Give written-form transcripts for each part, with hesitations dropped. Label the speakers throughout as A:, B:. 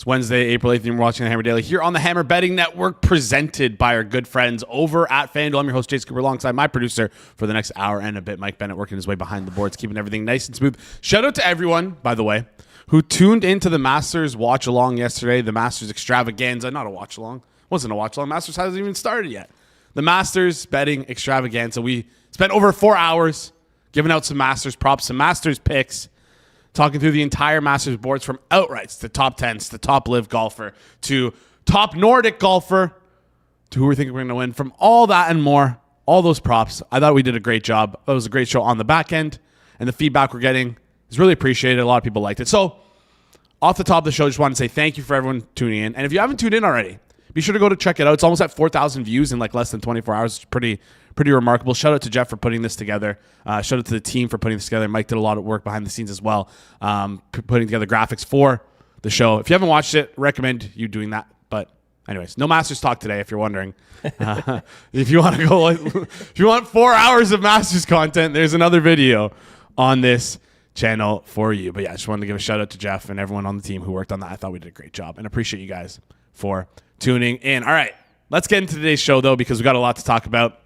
A: Wednesday, April 8th, and you're watching the Hammer Daily here on the Hammer Betting Network, presented by our good friends over at FanDuel. I'm your host, Jace Cooper, alongside my producer for the next hour and a bit, Mike Bennett, working his way behind the boards, keeping everything nice and smooth. Shout out to everyone, by the way, who tuned into the Masters watch-along yesterday, the Masters extravaganza. Not a watch-along. Wasn't a watch-along. Masters hasn't even started yet. The Masters betting extravaganza. We spent over 4 hours giving out some Masters props, some Masters picks, talking through the entire Masters boards from outrights to top 10s to top live golfer to top Nordic golfer to who we think we're going to win. From all that and more, all those props, I thought we did a great job. It was a great show on the back end, and the feedback we're getting is really appreciated. A lot of people liked it. So off the top of the show, just wanted to say thank you for everyone tuning in. And if you haven't tuned in already, be sure to go to check it out. It's almost at 4,000 views in like less than 24 hours. It's pretty remarkable. Shout out to Jeff for putting this together. Shout out to the team for putting this together. Mike did a lot of work behind the scenes as well, putting together graphics for the show. If you haven't watched it, recommend you doing that. But anyways, no Masters talk today, if you're wondering. If you want to go, if you want 4 hours of Masters content, there's another video on this channel for you. But yeah, I just wanted to give a shout out to Jeff and everyone on the team who worked on that. I thought we did a great job and appreciate you guys for tuning in. All right, let's get into today's show, though, because we got a lot to talk about.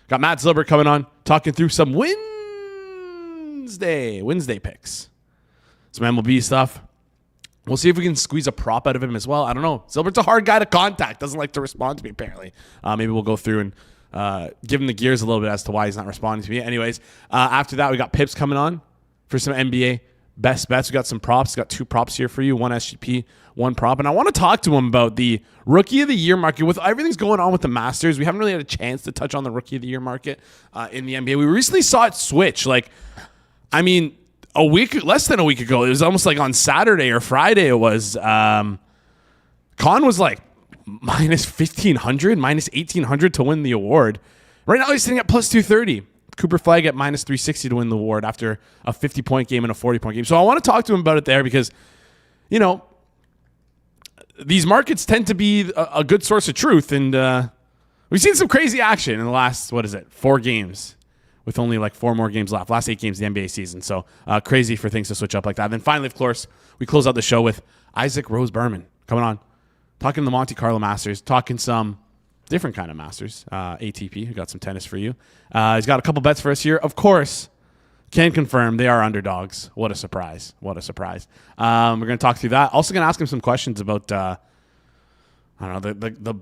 A: Got Matt Zylbert coming on, talking through some Winsday picks. Some MLB stuff. We'll see if we can squeeze a prop out of him as well. I don't know. Zylbert's a hard guy to contact. Doesn't like to respond to me, apparently. Maybe we'll go through and give him the gears a little bit as to why he's not responding to me. Anyways, after that, we got Pips coming on for some NBA best bets. We got some props. We got 2 props here for you. 1 SGP, 1 prop. And I want to talk to him about the Rookie of the Year market. With everything's going on with the Masters, we haven't really had a chance to touch on the Rookie of the Year market in the NBA. We recently saw it switch. Less than a week ago, it was almost like on Saturday or Friday it was. Con was like minus 1,500, minus 1,800 to win the award. Right now he's sitting at plus 230. Cooper Flag at minus 360 to win the award after a 50-point game and a 40-point game. So I want to talk to him about it there because, you know, these markets tend to be a good source of truth. And we've seen some crazy action in the last, 4 games with only like 4 more games left. Last 8 games of the NBA season. So crazy for things to switch up like that. Then finally, of course, we close out the show with Isaac Rose-Berman coming on, talking the Monte-Carlo Masters, talking some different kind of Masters, ATP. We got some tennis for you. He's got a couple bets for us here. Of course, can confirm they are underdogs. What a surprise. What a surprise. We're going to talk through that. Also going to ask him some questions about, I don't know, the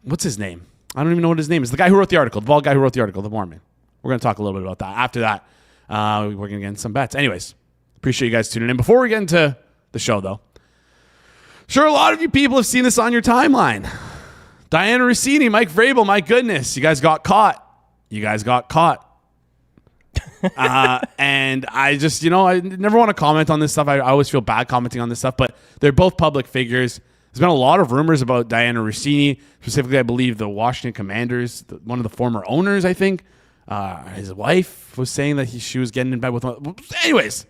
A: what's his name? I don't even know what his name is. The guy who wrote the article, the bald guy who wrote the article, the Mormon. We're going to talk a little bit about that. After that, we're going to get into some bets. Anyways, appreciate you guys tuning in. Before we get into the show, though, sure, a lot of you people have seen this on your timeline. Diana Rossini, Mike Vrabel, my goodness, you guys got caught. And I just, I never want to comment on this stuff. I always feel bad commenting on this stuff, but they're both public figures. There's been a lot of rumors about Diana Rossini, specifically, I believe, the Washington Commanders, one of the former owners, I think. His wife was saying that she was getting in bed with one. Anyways,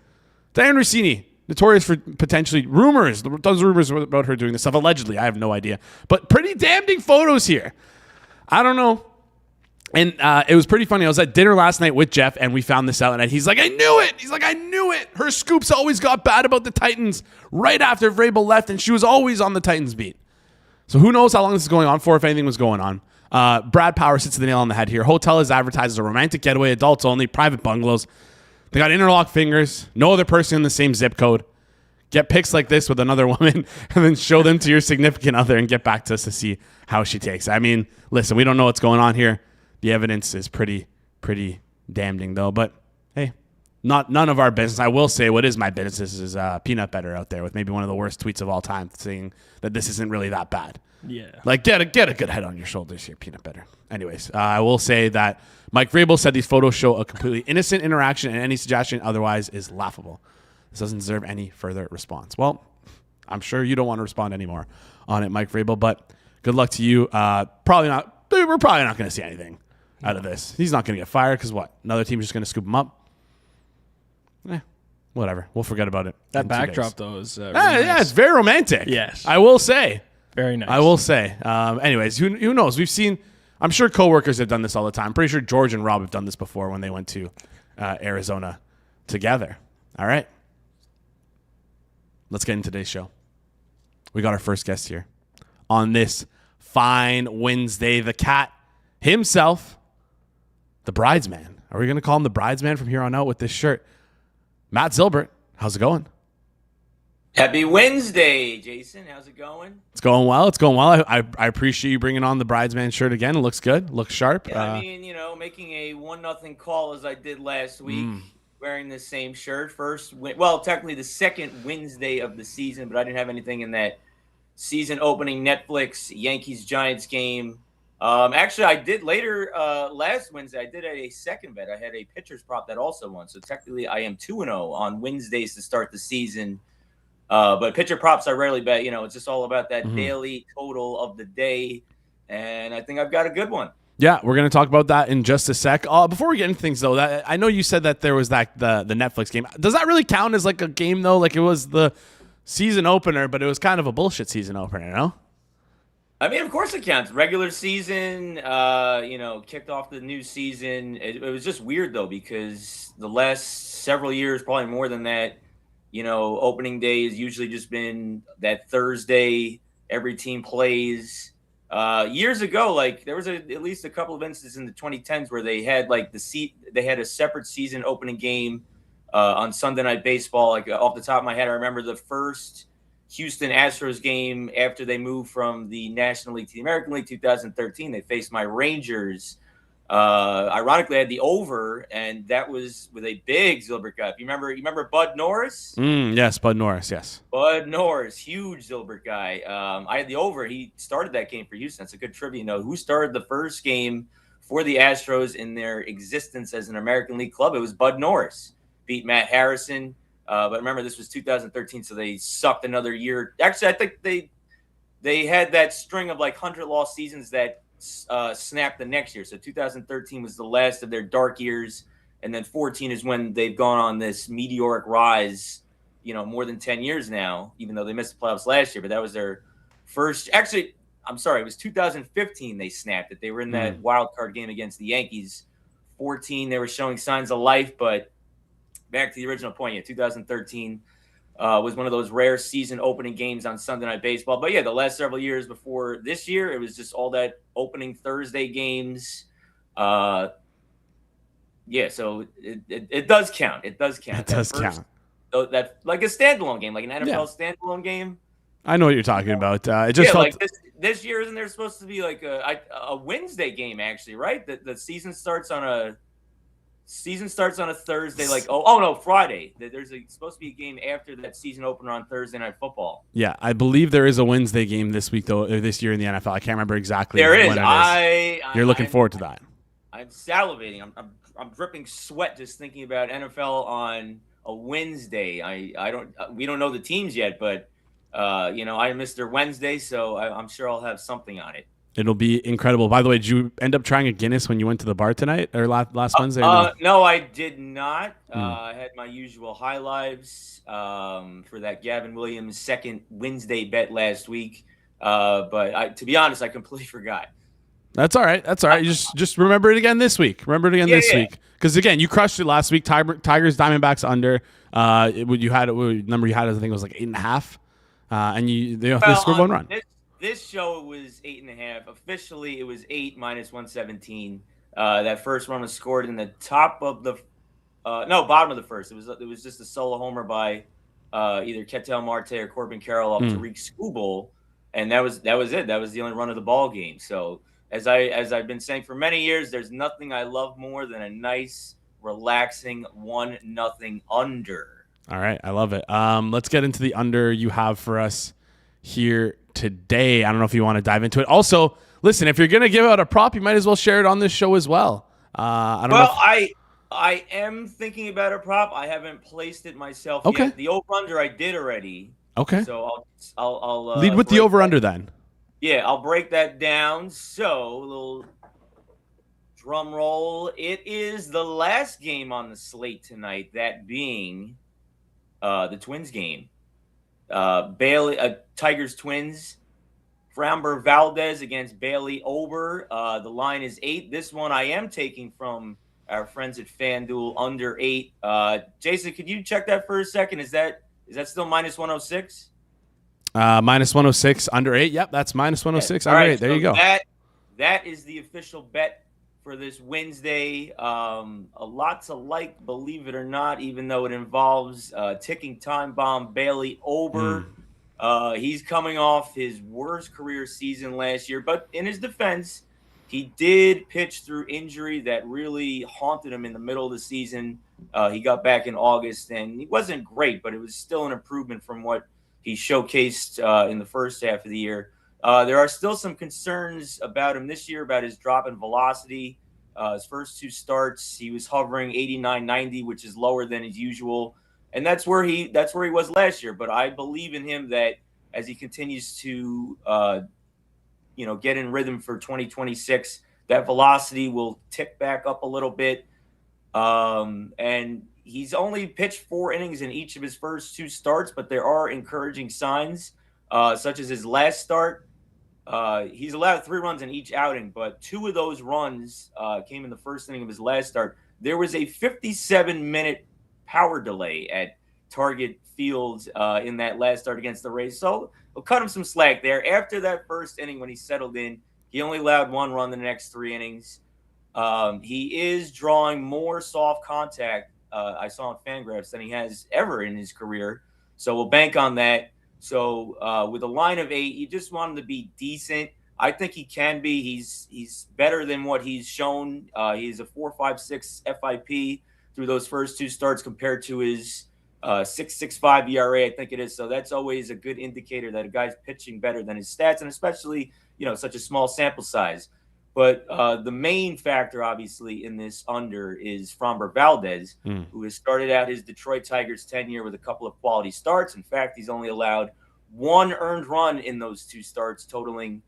A: Diana Rossini, notorious for potentially rumors. Tons of rumors about her doing this stuff. Allegedly, I have no idea. But pretty damning photos here. I don't know. And it was pretty funny. I was at dinner last night with Jeff, and we found this out. And he's like, I knew it. He's like, I knew it. Her scoops always got bad about the Titans right after Vrabel left, and she was always on the Titans beat. So who knows how long this is going on for, if anything was going on. Brad Power sits the nail on the head here. Hotel is advertised as a romantic getaway, adults only, private bungalows. They got interlock fingers, no other person in the same zip code. Get pics like this with another woman and then show them to your significant other and get back to us to see how she takes. I mean, listen, we don't know what's going on here. The evidence is pretty damning, though. But, hey, none of our business. I will say what is my business is Peanut Butter out there with maybe one of the worst tweets of all time saying that this isn't really that bad.
B: Yeah.
A: Like, get a good head on your shoulders here, Peanut Butter. Anyways, I will say that Mike Vrabel said these photos show a completely innocent interaction and any suggestion otherwise is laughable. This doesn't deserve any further response. Well, I'm sure you don't want to respond anymore on it, Mike Vrabel, but good luck to you. Probably not. We're probably not going to see anything out of this. He's not going to get fired because what? Another team's just going to scoop him up? Whatever. We'll forget about it.
B: That backdrop, though, is really
A: nice. Yeah, it's very romantic.
B: Yes.
A: I will say.
B: Very nice.
A: I will say. Anyways, who knows? We've seen, I'm sure coworkers have done this all the time. I'm pretty sure George and Rob have done this before when they went to Arizona together. All right. Let's get into today's show. we got our first guest here on this fine Wednesday. The cat himself, the bridesman. Are we going to call him the bridesman from here on out with this shirt? Matt Zylbert, how's it going?
B: Happy Wednesday, Jason. How's it going?
A: It's going well. It's going well. I appreciate you bringing on the bridesman shirt again. It looks good. Looks sharp.
B: Yeah, making a 1-0 call as I did last week, wearing the same shirt. Technically the second Wednesday of the season, but I didn't have anything in that season opening Netflix Yankees-Giants game. Actually, I did later last Wednesday. I did a second bet. I had a pitcher's prop that also won. So technically, I am 2-0 on Wednesdays to start the season. But pitcher props, I rarely bet. It's just all about that daily total of the day. And I think I've got a good one.
A: Yeah, we're going to talk about that in just a sec. Before we get into things, though, I know you said that there was the Netflix game. Does that really count as like a game, though? Like it was the season opener, but it was kind of a bullshit season opener, no?
B: I mean, of course it counts. Regular season, kicked off the new season. It was just weird, though, because the last several years, probably more than that, opening day has usually just been that Thursday. Every team plays. Years ago, like there was at least a couple of instances in the 2010s where they had they had a separate season opening game on Sunday Night Baseball. Like off the top of my head, I remember the first Houston Astros game after they moved from the National League to the American League, 2013. They faced my Rangers. Ironically, I had the over, and that was with a big Zylbert guy. You remember Bud Norris?
A: Yes, Bud Norris, yes.
B: Bud Norris, huge Zylbert guy. I had the over. He started that game for Houston. That's a good trivia. Who started the first game for the Astros in their existence as an American League club? It was Bud Norris. Beat Matt Harrison. But remember, this was 2013, so they sucked another year. Actually, I think they had that string of 100-loss seasons that snapped the next year. So 2013 was the last of their dark years, and then 14 is when they've gone on this meteoric rise, more than 10 years now, even though they missed the playoffs last year. But that was their first – actually, I'm sorry, it was 2015 they snapped it. They were in that wild card game against the Yankees. 14, they were showing signs of life, but back to the original point, 2013 was one of those rare season opening games on Sunday Night Baseball. But, the last several years before this year, it was just all that opening Thursday games. So it does count. It does count.
A: It does count.
B: So that like a standalone game, like an NFL standalone game.
A: I know what you're talking about. It just felt...
B: like this year, isn't there supposed to be like a Wednesday game, actually, right? The season starts on a Thursday, Friday. There's supposed to be a game after that season opener on Thursday Night Football.
A: Yeah, I believe there is a Wednesday game this week, though, or this year in the NFL. I can't remember exactly.
B: There is.
A: When it is. You're looking forward to that.
B: I'm salivating. I'm dripping sweat just thinking about NFL on a Wednesday. We don't know the teams yet, but I missed their Wednesday, so I'm sure I'll have something on it.
A: It'll be incredible. By the way, did you end up trying a Guinness when you went to the bar tonight or last Wednesday?
B: No, I did not. I had my usual high lives for that Gavin Williams second Wednesday bet last week. But to be honest, I completely forgot.
A: That's all right. You just remember it again this week. This week. Because, again, you crushed it last week. Tigers, Diamondbacks under. Number you had, I think it was like 8.5. And they scored one run.
B: This show was 8.5. Officially, it was 8 minus 117. That first run was scored in the top of the bottom of the first. It was just a solo homer by either Ketel Marte or Corbin Carroll off Tariq Skubal, and that was it. That was the only run of the ball game. So as I've been saying for many years, there's nothing I love more than a nice, relaxing 1-0 under.
A: All right, I love it. Let's get into the under you have for us here today. I don't know if you want to dive into it. Also, listen, if you're going to give out a prop, you might as well share it on this show as well.
B: I am thinking about a prop. I haven't placed it myself yet. The over-under I did already.
A: Okay.
B: So I'll
A: lead with the over-under then.
B: Yeah, I'll break that down. So, a little drum roll. It is the last game on the slate tonight, that being the Twins game. Bailey, Tigers Twins, Framber Valdez against Bailey Ober. The line is 8. This one I am taking from our friends at FanDuel under 8. Jason, could you check that for a second? Is that still minus 106?
A: Minus 106 under 8. Yep, that's minus 106
B: All
A: under
B: right,
A: 8. There
B: so
A: you go.
B: That is the official bet for this Wednesday. A lot to like, believe it or not, even though it involves ticking time bomb Bailey over. He's coming off his worst career season last year, but in his defense, he did pitch through injury that really haunted him in the middle of the season. He got back in August, and he wasn't great, but it was still an improvement from what he showcased in the first half of the year. There are still some concerns about him this year, about his drop in velocity. His first 2 starts, he was hovering 89, 90, which is lower than his usual. And that's where he was last year. But I believe in him that as he continues to get in rhythm for 2026, that velocity will tick back up a little bit. And he's only pitched 4 innings in each of his first 2 starts, but there are encouraging signs, such as his last start. He's allowed 3 runs in each outing, but 2 of those runs came in the first inning of his last start. There was a 57-minute power delay at Target Field in that last start against the Rays. So we'll cut him some slack there. After that first inning, when he settled in, he only allowed 1 run in the next 3 innings. He is drawing more soft contact, I saw on FanGraphs, than he has ever in his career. So we'll bank on that. So with a line of 8, you just want him to be decent. I think he can be. He's better than what he's shown. He's a 4.56 FIP through those first 2 starts compared to his 6.65 ERA, I think it is. So that's always a good indicator that a guy's pitching better than his stats, and especially such a small sample size. But the main factor, obviously, in this under is Framber Valdez, who has started out his Detroit Tigers tenure with a couple of quality starts. In fact, he's only allowed 1 earned run in those 2 starts, totaling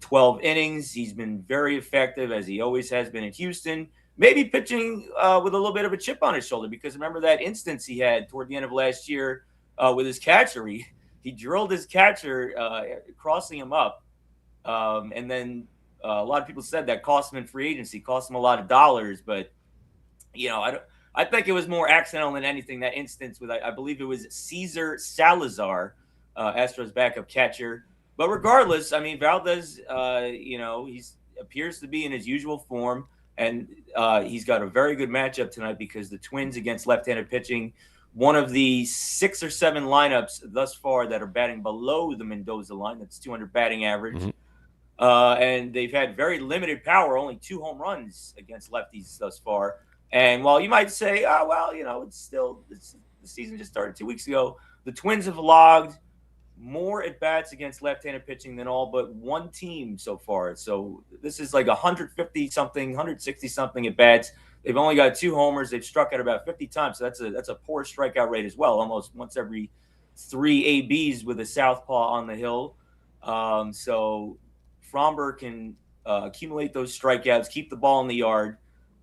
B: 12 innings. He's been very effective, as he always has been in Houston. Maybe pitching with a little bit of a chip on his shoulder, because remember that instance he had toward the end of last year with his catcher. He drilled his catcher, crossing him up, and then a lot of people said that cost him in free agency, cost him a lot of dollars. But I think it was more accidental than anything. That instance with I believe it was Cesar Salazar, Astros backup catcher. But regardless, I mean, Valdez, he appears to be in his usual form, and he's got a very good matchup tonight because the Twins against left-handed pitching, one of the 6 or 7 lineups thus far that are batting below the Mendoza line. That's 200 batting average. And they've had very limited power, only 2 home runs against lefties thus far. And while you might say, it's the season just started 2 weeks ago, the Twins have logged more at-bats against left-handed pitching than all but 1 team so far. So this is like 150-something, 160-something at-bats. They've only got 2 homers. They've struck out about 50 times. So that's a poor strikeout rate as well, almost once every 3 ABs with a southpaw on the hill. So Framber can accumulate those strikeouts, keep the ball in the yard,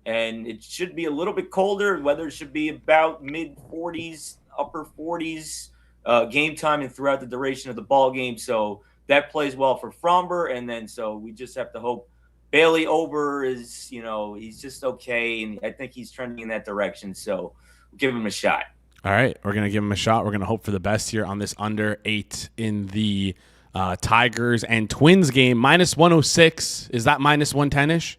B: and it should be a little bit colder. Weather should be about mid-40s, upper 40s game time and throughout the duration of the ball game. So that plays well for Framber, and then so we just have to hope Bailey over is, he's just okay, and I think he's trending in that direction. So we'll give him a shot.
A: All right, we're going to give him a shot. We're going to hope for the best here on this under 8 in the Tigers and Twins game. Minus 106. Is that minus 110-ish?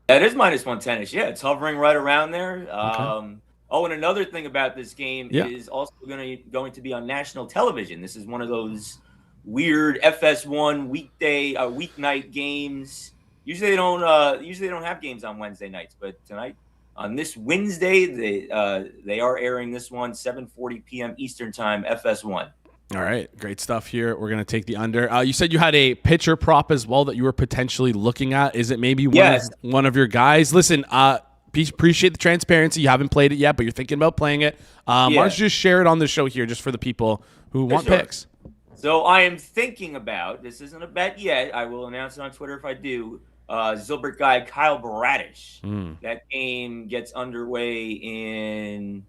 B: That is minus 110-ish. Yeah, it's hovering right around there.
A: Okay.
B: And another thing about this game is also going to be on national television. This is one of those weird FS1 weeknight games. Usually they don't have games on Wednesday nights, but tonight on this Wednesday they are airing this one 7:40 p.m. Eastern Time, FS1.
A: All right, great stuff here. We're going to take the under. You said you had a pitcher prop as well that you were potentially looking at. Is it maybe one of your guys? Listen, appreciate the transparency. You haven't played it yet, but you're thinking about playing it. Why don't you just share it on the show here just for the people who want picks?
B: So I am thinking about, this isn't a bet yet, I will announce it on Twitter if I do, Zylbert guy Kyle Baradish. That game gets underway in...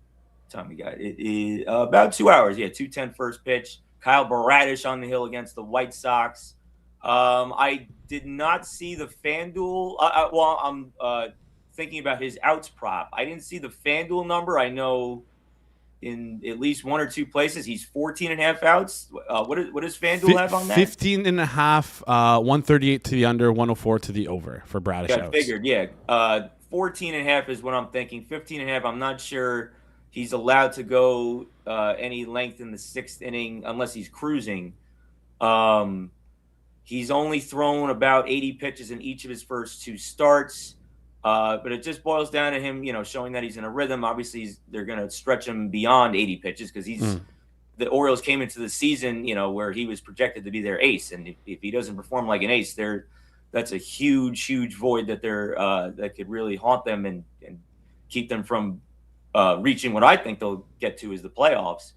B: time we got it is about 2 hours. 2:10 first pitch. Kyle Baradish on the hill against the White Sox. I did not see the FanDuel. I'm thinking about his outs prop. I didn't see the FanDuel number. I know in at least one or two places. He's 14.5 outs. What does FanDuel have on that?
A: 15.5, 138 to the under, 104 to the over for Bradish outs.
B: I figured, yeah. 14.5 is what I'm thinking. 15.5, I'm not sure he's allowed to go any length in the sixth inning unless he's cruising. He's only thrown about 80 pitches in each of his first two starts. But it just boils down to him, showing that he's in a rhythm. Obviously, they're going to stretch him beyond 80 pitches because the Orioles came into the season, where he was projected to be their ace. And if he doesn't perform like an ace, that's a huge, huge void that that could really haunt them and keep them from reaching what I think they'll get to is the playoffs.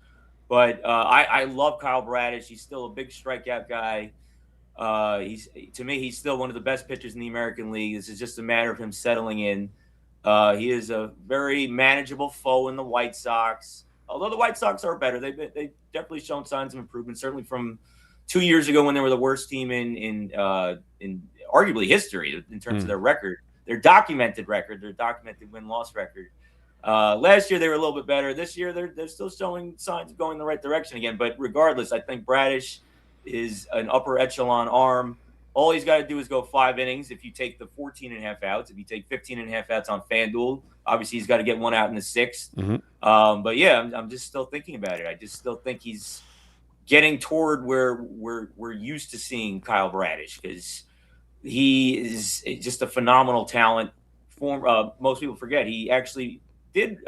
B: But I love Kyle Bradish. He's still a big strikeout guy. To me, he's still one of the best pitchers in the American League. This is just a matter of him settling in. He is a very manageable foe in the White Sox. Although the White Sox are better, they've definitely shown signs of improvement. Certainly from 2 years ago when they were the worst team in arguably history in terms of their record, their documented record, their documented win-loss record. Last year they were a little bit better. This year they're still showing signs of going in the right direction again. But regardless, I think Bradish is an upper echelon arm. All he's got to do is go 5 innings. If you take the 14.5 outs, if you take 15.5 outs on FanDuel, obviously he's got to get one out in the sixth. But yeah, I'm just still thinking about it. I just still think he's getting toward where we're used to seeing Kyle Bradish because he is just a phenomenal talent. Most people forget he actually did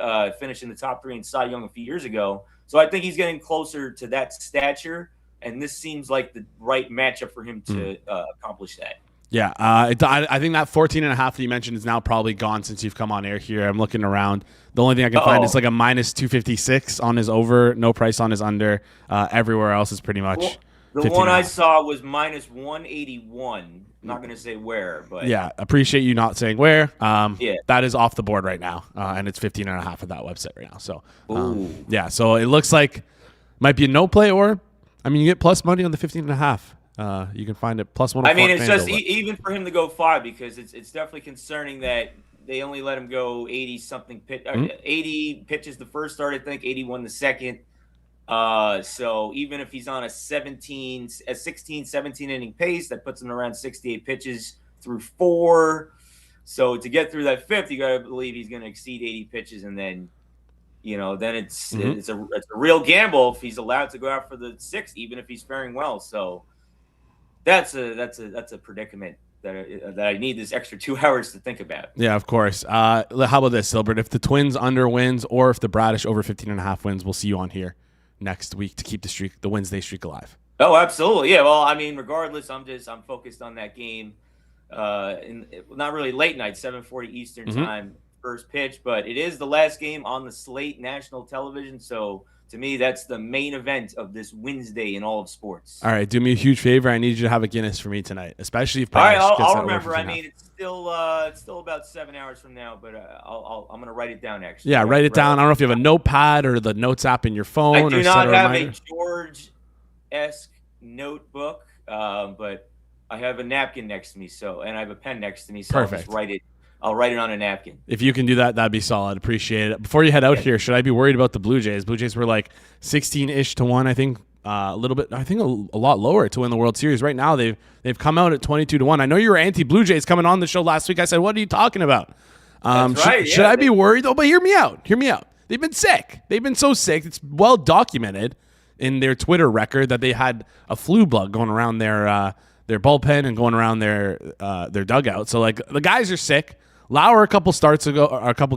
B: finish in the top 3 in Cy Young a few years ago. So I think he's getting closer to that stature. And this seems like the right matchup for him to accomplish that.
A: Yeah, I think that 14.5 that you mentioned is now probably gone since you've come on air here. I'm looking around. The only thing I can find is like a minus 256 on his over, no price on his under. Everywhere else is pretty much
B: the one I saw was minus 181. I'm not going to say where, but
A: yeah, appreciate you not saying where. That is off the board right now, and it's 15.5 at that website right now. So yeah, so it looks like might be a no play or. I mean, you get plus money on the 15.5. You can find it plus 1.
B: I mean, it's just even for him to go 5 because it's definitely concerning that they only let him go 80-something 80 pitches the first start, I think, 81 the second. So even if he's on a 16, 17 inning pace, that puts him around 68 pitches through 4. So to get through that 5th, you got to believe he's going to exceed 80 pitches, and then. Then it's a real gamble if he's allowed to go out for the 6th, even if he's faring well. So that's a predicament that I need this extra 2 hours to think about.
A: Yeah, of course. How about this, Zylbert? If the Twins under wins or if the Bradish over 15.5 wins, we'll see you on here next week to keep the Wednesday streak alive.
B: Oh, absolutely. Yeah. Well, I mean, regardless, I'm focused on that game. Not really late night, 7:40 Eastern time. First pitch, but it is the last game on the slate, national television. So to me, that's the main event of this Wednesday in all of sports.
A: All right, do me a huge favor. I need you to have a Guinness for me tonight, especially if.
B: All right, I'll remember. I mean, it's still about 7 hours from now, but I'm gonna write it down actually.
A: Yeah, write it down. I don't know if you have a notepad or the notes app in your phone.
B: I do not have a George-esque notebook, but I have a napkin next to me, and I have a pen next to me, so
A: Perfect.
B: I'll write it on a napkin.
A: If you can do that, that'd be solid. Appreciate it. Before you head out here, should I be worried about the Blue Jays? Blue Jays were like 16-ish to 1, I think. A little bit, I think a lot lower to win the World Series. Right now, they've come out at 22 to 1. I know you were anti-Blue Jays coming on the show last week. I said, what are you talking about?
B: That's right.
A: Should I be worried? Oh, but hear me out. They've been sick. They've been so sick. It's well documented in their Twitter record that they had a flu bug going around their bullpen and going around their dugout. So, like, the guys are sick. Lauer a couple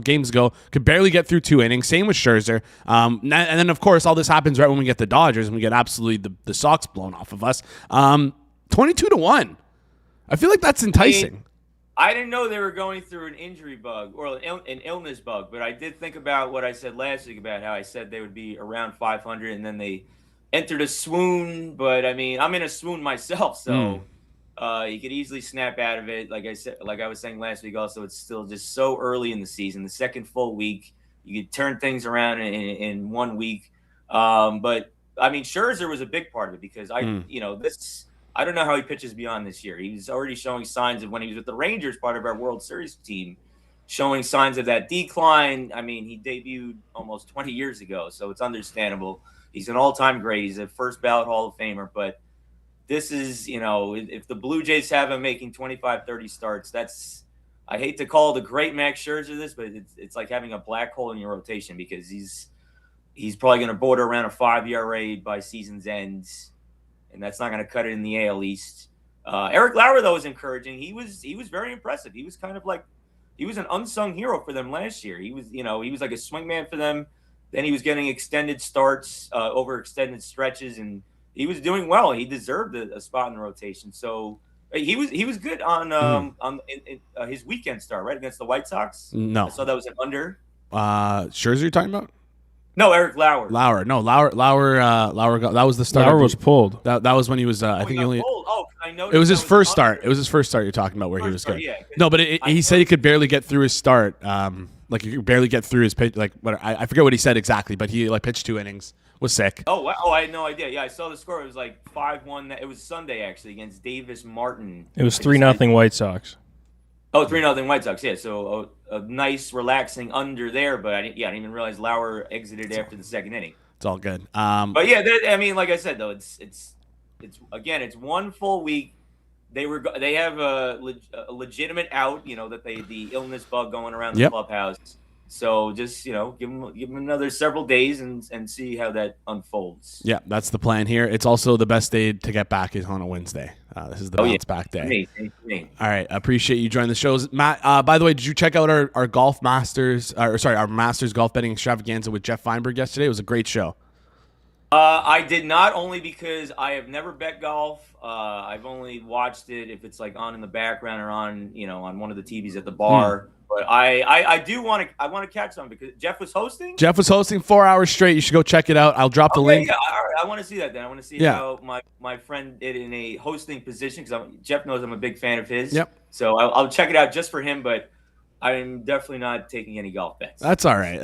A: games ago could barely get through 2 innings. Same with Scherzer. And then, of course, all this happens right when we get the Dodgers and we get absolutely the Sox blown off of us. 22 to 1. I feel like that's enticing.
B: I didn't know they were going through an injury bug or an illness bug, but I did think about what I said last week about how I said they would be around 500 and then they entered a swoon. But, I mean, I'm in a swoon myself, so... you could easily snap out of it. Like I was saying last week also, it's still just so early in the season. The second full week, you could turn things around in 1 week. But, I mean, Scherzer was a big part of it because I don't know how he pitches beyond this year. He's already showing signs of when he was with the Rangers, part of our World Series team, showing signs of that decline. I mean, he debuted almost 20 years ago, so it's understandable. He's an all-time great. He's a first ballot Hall of Famer, but this is, if the Blue Jays have him making 25, 30 starts, that's, I hate to call the great Max Scherzer this, but it's like having a black hole in your rotation, because he's probably going to border around a 5 ERA by season's end, and that's not going to cut it in the AL East. Eric Lauer, though, is encouraging. He was very impressive. He was kind of like, he was an unsung hero for them last year. He was like a swingman for them. Then he was getting extended starts over extended stretches, and he was doing well. He deserved a spot in the rotation. So he was good on his weekend start, right, against the White Sox.
A: No,
B: so that was an under.
A: Scherzer you're talking about?
B: No, Eric Lauer.
A: Lauer. That was the start.
C: Lauer was pulled.
A: That was when he was. I think he only.
B: Pulled. Oh, I know.
A: It was his first start. It was his first start. You're talking about where he was good. Yeah, no, but he said he could barely get through his start. Like he could barely get through his pitch. Like I forget what he said exactly, but he pitched 2 innings. Was sick.
B: Oh, wow. I had no idea. Yeah, I saw the score. It was like 5-1. It was Sunday actually against Davis Martin.
C: It was 3-0 White Sox.
B: Oh, 3-0 White Sox. Yeah, so a nice relaxing under there, but I didn't even realize Lauer exited after the second inning.
A: It's all good.
B: But yeah, I mean, like I said though, it's it's one full week. They have a legitimate out, that the illness bug going around the clubhouse. So just give them another several days and see how that unfolds.
A: Yeah, that's the plan here. It's also the best day to get back is on a Wednesday. This is the bounce back day.
B: Me.
A: All right, appreciate you joining the shows, Matt. By the way, did you check out our golf Masters? Our Masters golf betting extravaganza with Jeff Feinberg yesterday? It was a great show.
B: I did not, only because I have never bet golf. I've only watched it if it's like on in the background or on on one of the TVs at the bar. But I do want to catch some, because Jeff was hosting. Jeff was hosting
A: 4 hours straight. You should go check it out. I'll drop the link.
B: Yeah, all right. I want to see that then. I want to see how my friend did in a hosting position, because Jeff knows I'm a big fan of his.
A: Yep.
B: So I'll check it out just for him, but I'm definitely not taking any golf bets.
A: That's all right.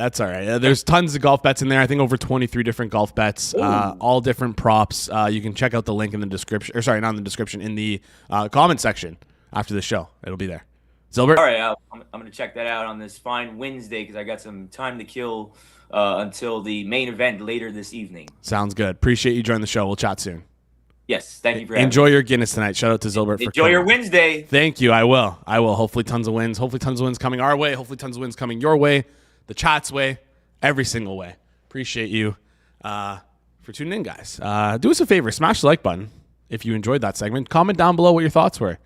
A: There's tons of golf bets in there. I think over 23 different golf bets, all different props. You can check out the link in the description. Or sorry, not in the description, in the comment section after the show. It'll be there. Zylbert?
B: All right, I'm going to check that out on this fine Wednesday, because I got some time to kill until the main event later this evening.
A: Sounds good. Appreciate you joining the show. We'll chat soon.
B: Yes, thank you for having me.
A: Enjoy your Guinness tonight. Shout out to Zylbert.
B: Enjoy your Wednesday.
A: Thank you. I will. Hopefully tons of wins. Hopefully tons of wins coming our way. Hopefully tons of wins coming your way, the chat's way, every single way. Appreciate you for tuning in, guys. Do us a favor. Smash the like button if you enjoyed that segment. Comment down below what your thoughts were.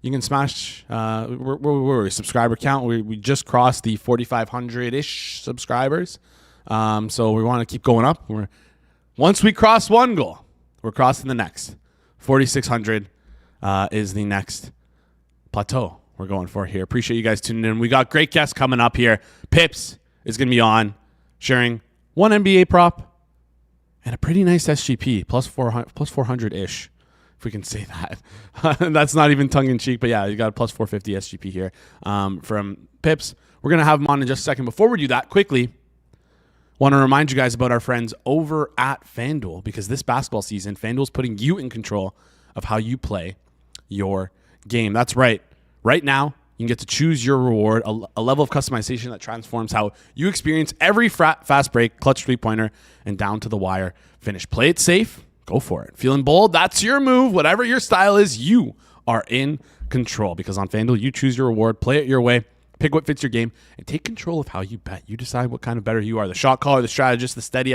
A: You can smash we're subscriber count. We just crossed the 4,500-ish subscribers. So we want to keep going up. Once we cross one goal, we're crossing the next. 4,600 is the next plateau we're going for here. Appreciate you guys tuning in. We got great guests coming up here. Pips is going to be on, sharing one NBA prop and a pretty nice SGP, plus 400-ish. If we can say that. That's not even tongue-in-cheek, but yeah, you got a plus 450 SGP here from Pips. We're going to have him on in just a second. Before we do that, quickly, want to remind you guys about our friends over at FanDuel, because this basketball season, FanDuel's putting you in control of how you play your game. That's right. Right now, you can get to choose your reward, a level of customization that transforms how you experience every fast break, clutch three-pointer, and down-to-the-wire finish. Play it safe. Go for it. Feeling bold? That's your move. Whatever your style is, you are in control, because on FanDuel, you choose your reward, play it your way, pick what fits your game, and take control of how you bet. You decide what kind of bettor you are. The shot caller, the strategist, the steady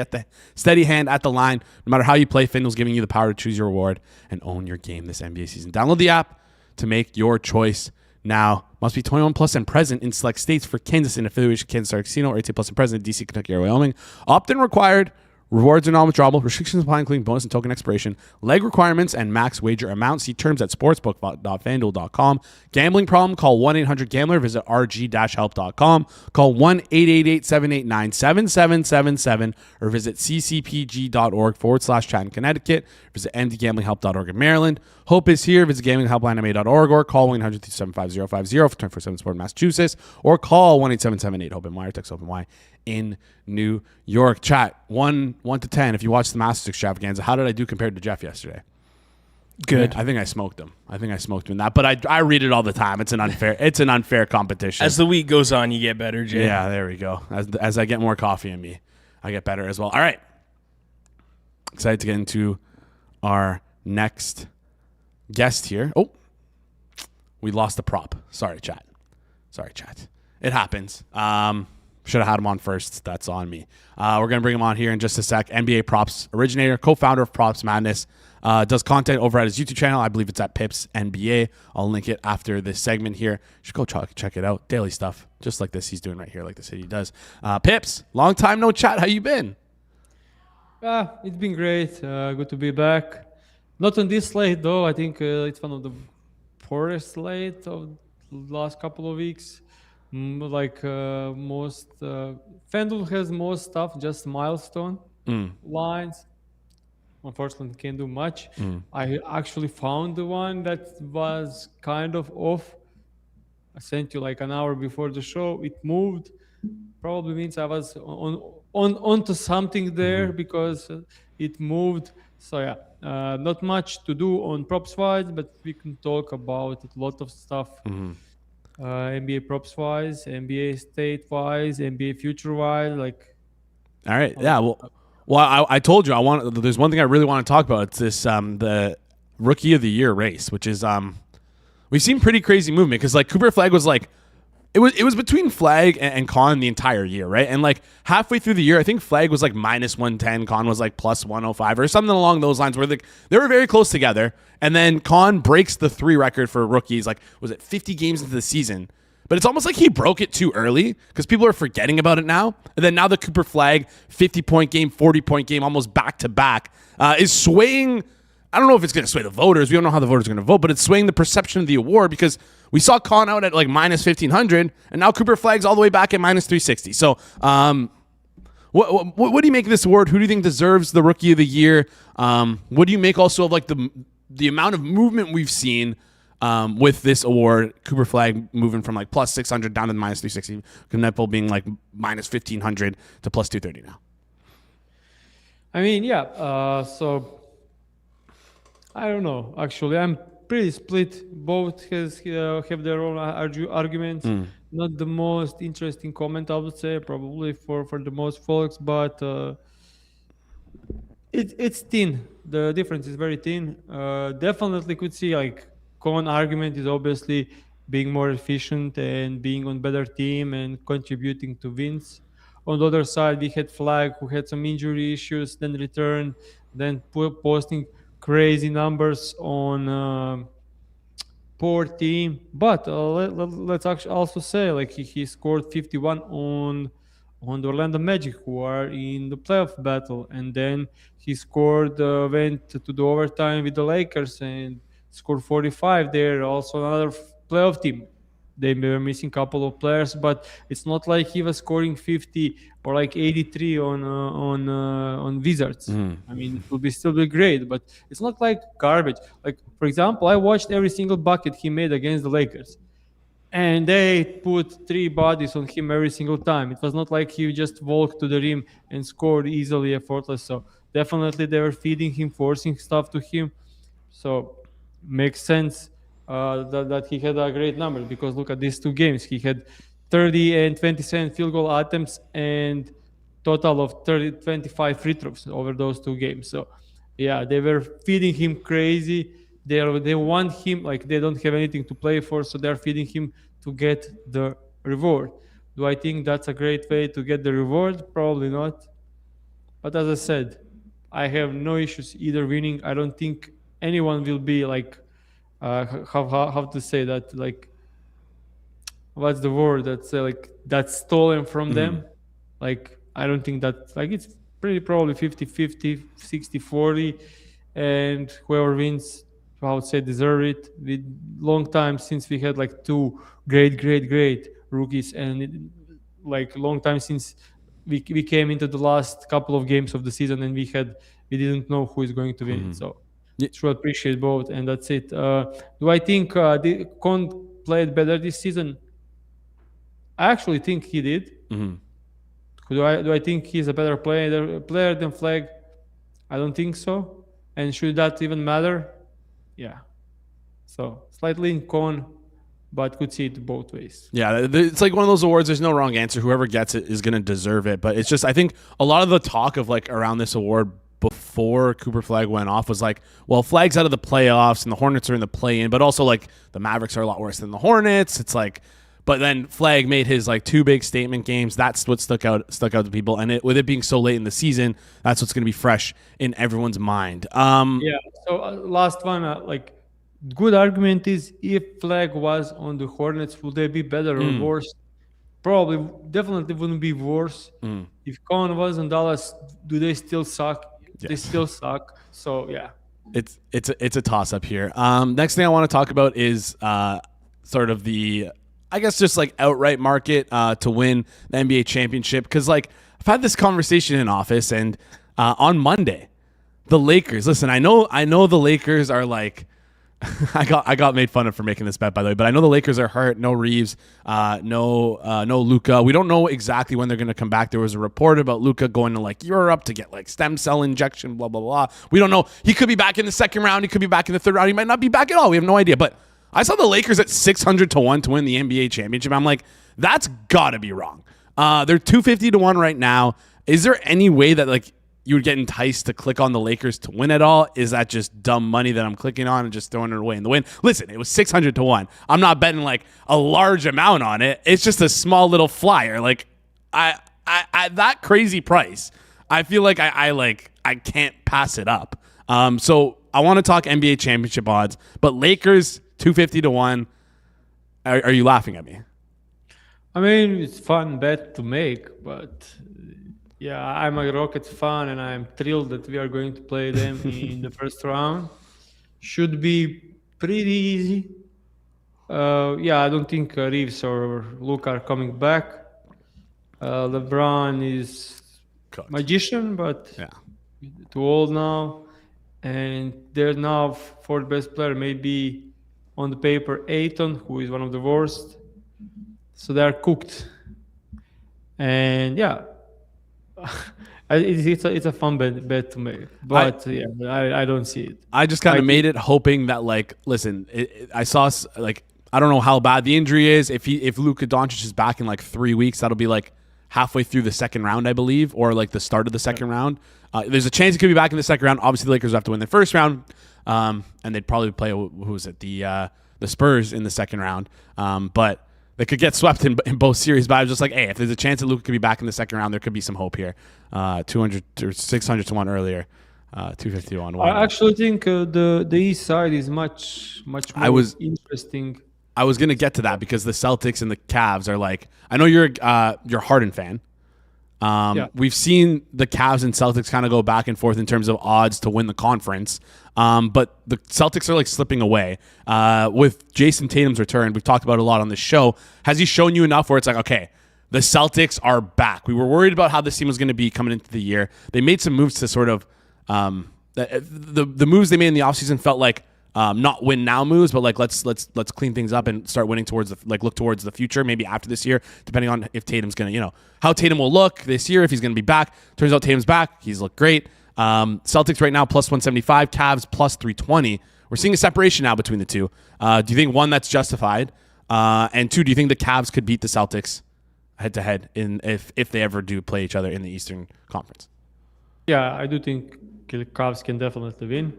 A: hand at the line. No matter how you play, FanDuel's giving you the power to choose your reward and own your game this NBA season. Download the app to make your choice now. Must be 21 plus and present in select states. For Kansas and affiliation, Kansas Star Casino, or 18 plus and present in DC, Kentucky, or Wyoming. Opt-in required. Rewards are non-withdrawable. Restrictions apply, including bonus and token expiration. Leg requirements and max wager amount. See terms at sportsbook.fanduel.com. Gambling problem? Call 1-800-GAMBLER. Visit rg-help.com. Call 1-888-789-7777 or visit ccpg.org/chat in Connecticut. Visit mdgamblinghelp.org in Maryland. Hope is here. Visit gamblinghelplinema.org or call 1-800-275-050 for 24/7 support in Massachusetts, or call 1-877-8-HOPE-NY or text HOPE-NY in New York. Chat 1 to 10. If you watch the Masters extravaganza, how did I do compared to Jeff yesterday?
C: Good.
A: I think I smoked him. In that. But I read it all the time. It's an unfair competition.
C: As the week goes on, you get better, Jay.
A: Yeah, there we go. As I get more coffee in me, I get better as well. All right. Excited to get into our next guest here. Oh, we lost the prop. Sorry, chat. It happens. Should have had him on first. That's on me. We're going to bring him on here in just a sec. NBA props originator, co-founder of Props Madness. Does content over at his YouTube channel. I believe it's at PipsNBA. I'll link it after this segment here. You should go check it out. Daily stuff, just like this he's doing right here, like the city does. Pips, long time no chat. How you been?
D: It's been great. Good to be back. Not on this slate, though. I think it's one of the poorest slate of the last couple of weeks. Most FanDuel has most stuff, just milestone lines. Unfortunately, can't do much. I actually found the one that was kind of off. I sent you like an hour before the show. It moved. Probably means I was onto something there because it moved. So yeah, not much to do on props wise, but we can talk about a lot of stuff. NBA props wise, NBA state wise, NBA future wise, like.
A: All right. Yeah. Well, I told you there's one thing I really want to talk about. It's this the Rookie of the Year race, which is we've seen pretty crazy movement because like Cooper Flag was like it was between Flag and Con the entire year, right? And like halfway through the year, I think Flag was like minus 110, Con was like plus 105 or something along those lines where they were very close together. And then Con breaks the 3 record for rookies, like was it 50 games into the season? But it's almost like he broke it too early because people are forgetting about it now. And then now the Cooper Flag 50-point game, 40-point game, almost back-to-back is swaying. I don't know if it's going to sway the voters. We don't know how the voters are going to vote, but it's swaying the perception of the award because we saw Con out at like minus 1,500, and now Cooper Flag's all the way back at minus 360. So what do you make of this award? Who do you think deserves the Rookie of the Year? What do you make also of like the amount of movement we've seen with this award? Cooper Flag moving from like plus 600 down to minus 360. Knepel being like minus 1,500 to plus 230 now.
D: I mean, yeah. So I don't know. Actually, I'm pretty split. Both have their own arguments. Not the most interesting comment, I would say, probably for the most folks, but it's thin. The difference is very thin. Definitely could see like Con argument is obviously being more efficient and being on better team and contributing to wins. On the other side, we had Flag who had some injury issues, then returned, then posting crazy numbers on poor team. But let's actually also say like he scored 51 on the Orlando Magic, who are in the playoff battle, and then he scored went to the overtime with the Lakers and scored 45 there. Also another playoff team. They were missing a couple of players, but it's not like he was scoring 50 or like 83 on Wizards. I mean, it will still be great, but it's not like garbage. Like, for example, I watched every single bucket he made against the Lakers, and they put 3 bodies on him every single time. It was not like he just walked to the rim and scored easily, effortless. So definitely they were feeding him, forcing stuff to him. So makes sense. That he had a great number because look at these 2 games. He had 30 and 27 field goal attempts and total of 25 free throws over those 2 games. So yeah, they were feeding him crazy. They want him, like they don't have anything to play for, so they're feeding him to get the reward. Do I think that's a great way to get the reward? Probably not. But as I said, I have no issues either winning. I don't think anyone will be like how to say that, like what's the word that's like that's stolen from them. Like I don't think that, like it's pretty probably 50-50 60-40, and whoever wins, I would say, deserve it. With long time since we had like 2 great rookies, and like long time since we came into the last couple of games of the season and we didn't know who is going to win. So should appreciate both, and that's it. Do I think Con played better this season? I actually think he did. Do I think he's a better player than Flag? I don't think so. And should that even matter? yeah. So slightly in con, but could see it both ways.
A: Yeah, it's like one of those awards. There's no wrong answer. Whoever gets it is going to deserve it. But it's just, I think a lot of the talk of like around this award before Cooper Flag went off was like, well, Flag's out of the playoffs and the Hornets are in the play-in, but also like the Mavericks are a lot worse than the Hornets. It's like, but then Flag made his like 2 big statement games. That's what stuck out to people. And with it being so late in the season, that's what's going to be fresh in everyone's mind.
D: Yeah. So last one, like good argument is if Flag was on the Hornets, would they be better or worse? Probably, definitely wouldn't be worse. If Cohen was in Dallas, do they still suck? They still suck. So yeah,
A: it's a toss up here. Next thing I want to talk about is sort of the, I guess, just like outright market to win the NBA championship, because like I've had this conversation in office, and on Monday, the Lakers. Listen, I know the Lakers are like. I got made fun of for making this bet, by the way, but I know the Lakers are hurt. No Reeves, no Luka. We don't know exactly when they're going to come back. There was a report about Luka going to like Europe to get like stem cell injection, blah blah blah. We don't know. He could be back in the second round. He could be back in the third round. He might not be back at all. We have no idea. But I saw the Lakers at 600 to 1 to win the NBA championship. I'm like, that's got to be wrong. They're 250 to 1 right now. Is there any way that like you would get enticed to click on the Lakers to win at all? Is that just dumb money that I'm clicking on and just throwing it away in the wind? Listen, it was 600 to 1. I'm not betting like a large amount on it. It's just a small little flyer. Like I that crazy price, I feel like I can't pass it up. So I want to talk NBA championship odds, but Lakers 250 to 1. Are you laughing at me?
D: I mean, it's fun bet to make, but yeah, I'm a Rockets fan, and I'm thrilled that we are going to play them in the first round. Should be pretty easy. Yeah, I don't think Reeves or Luke are coming back. LeBron is
A: Cooked.
D: magician, but
A: Yeah.
D: too old now. And they're now fourth best player, maybe on the paper, Ayton, who is one of the worst. So they're cooked. And yeah, it's a fun bet to make, but I don't see it.
A: I just kind of made it hoping that, like, listen, I saw, like, I don't know how bad the injury is. If Luka Doncic is back in like 3 weeks, that'll be like halfway through the second round, I believe, or like the start of the second round. There's a chance he could be back in the second round. Obviously, the Lakers have to win the first round, and they'd probably play the Spurs in the second round. But they could get swept in both series, but I was just like, hey, if there's a chance that Luka could be back in the second round, there could be some hope here. 200 or 600 to 1 earlier, 250 to 1.
D: I actually think the East side is much more interesting.
A: I was going to get to that because the Celtics and the Cavs are like, I know you're a Harden fan. We've seen the Cavs and Celtics kind of go back and forth in terms of odds to win the conference. But the Celtics are like slipping away. With Jason Tatum's return, we've talked about it a lot on this show. Has he shown you enough where it's like, okay, the Celtics are back? We were worried about how this team was going to be coming into the year. They made some moves to sort of the moves they made in the offseason felt like not win now moves, but like let's clean things up and start winning towards look towards the future, maybe after this year, depending on if Tatum's gonna, how Tatum will look this year, if he's gonna be back. Turns out Tatum's back. He's looked great. Celtics right now plus 175, Cavs plus 320. We're seeing a separation now between the two. Do you think, one, that's justified? And two, do you think the Cavs could beat the Celtics head to head if they ever do play each other in the Eastern Conference?
D: Yeah, I do think Cavs can definitely win.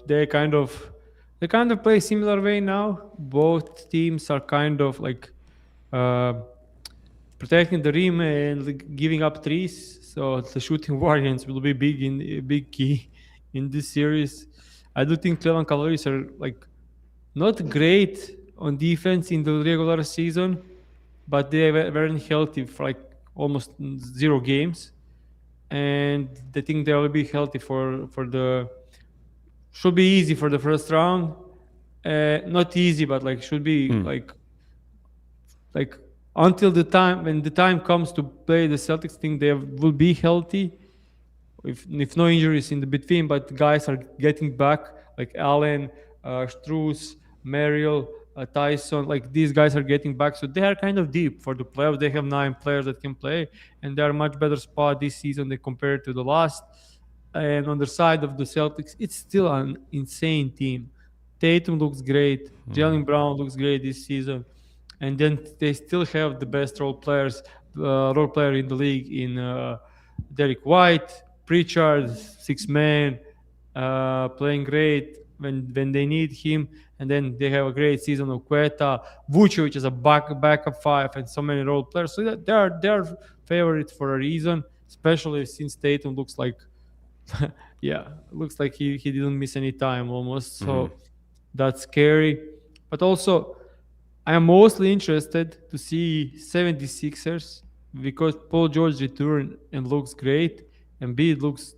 D: They kind of play similar way now. Both teams are kind of like protecting the rim and like giving up threes. So the shooting variance will be big key in this series. I do think Cleveland Cavaliers are like not great on defense in the regular season, but they weren't healthy for like almost 0 games, and they think they will be healthy for the. Should be easy for the first round. Not easy, but like should be like until the time when the time comes to play the Celtics, think they will be healthy. If no injuries in the between, but guys are getting back, like Allen, Strus, Merrill, Tyson, like these guys are getting back. So they are kind of deep for the playoffs. They have 9 players that can play, and they are much better spot this season than compared to the last. And on the side of the Celtics, it's still an insane team. Tatum looks great. Jaylen Brown looks great this season. And then they still have the best role player in the league in Derek White, Pritchard, six man, playing great when they need him. And then they have a great season of Quetta, Vucevic is a backup five, and so many role players. So they're favorites for a reason, especially since Tatum looks like looks like he didn't miss any time almost. So that's scary. But also, I am mostly interested to see 76ers because Paul George returned and looks great. And B looks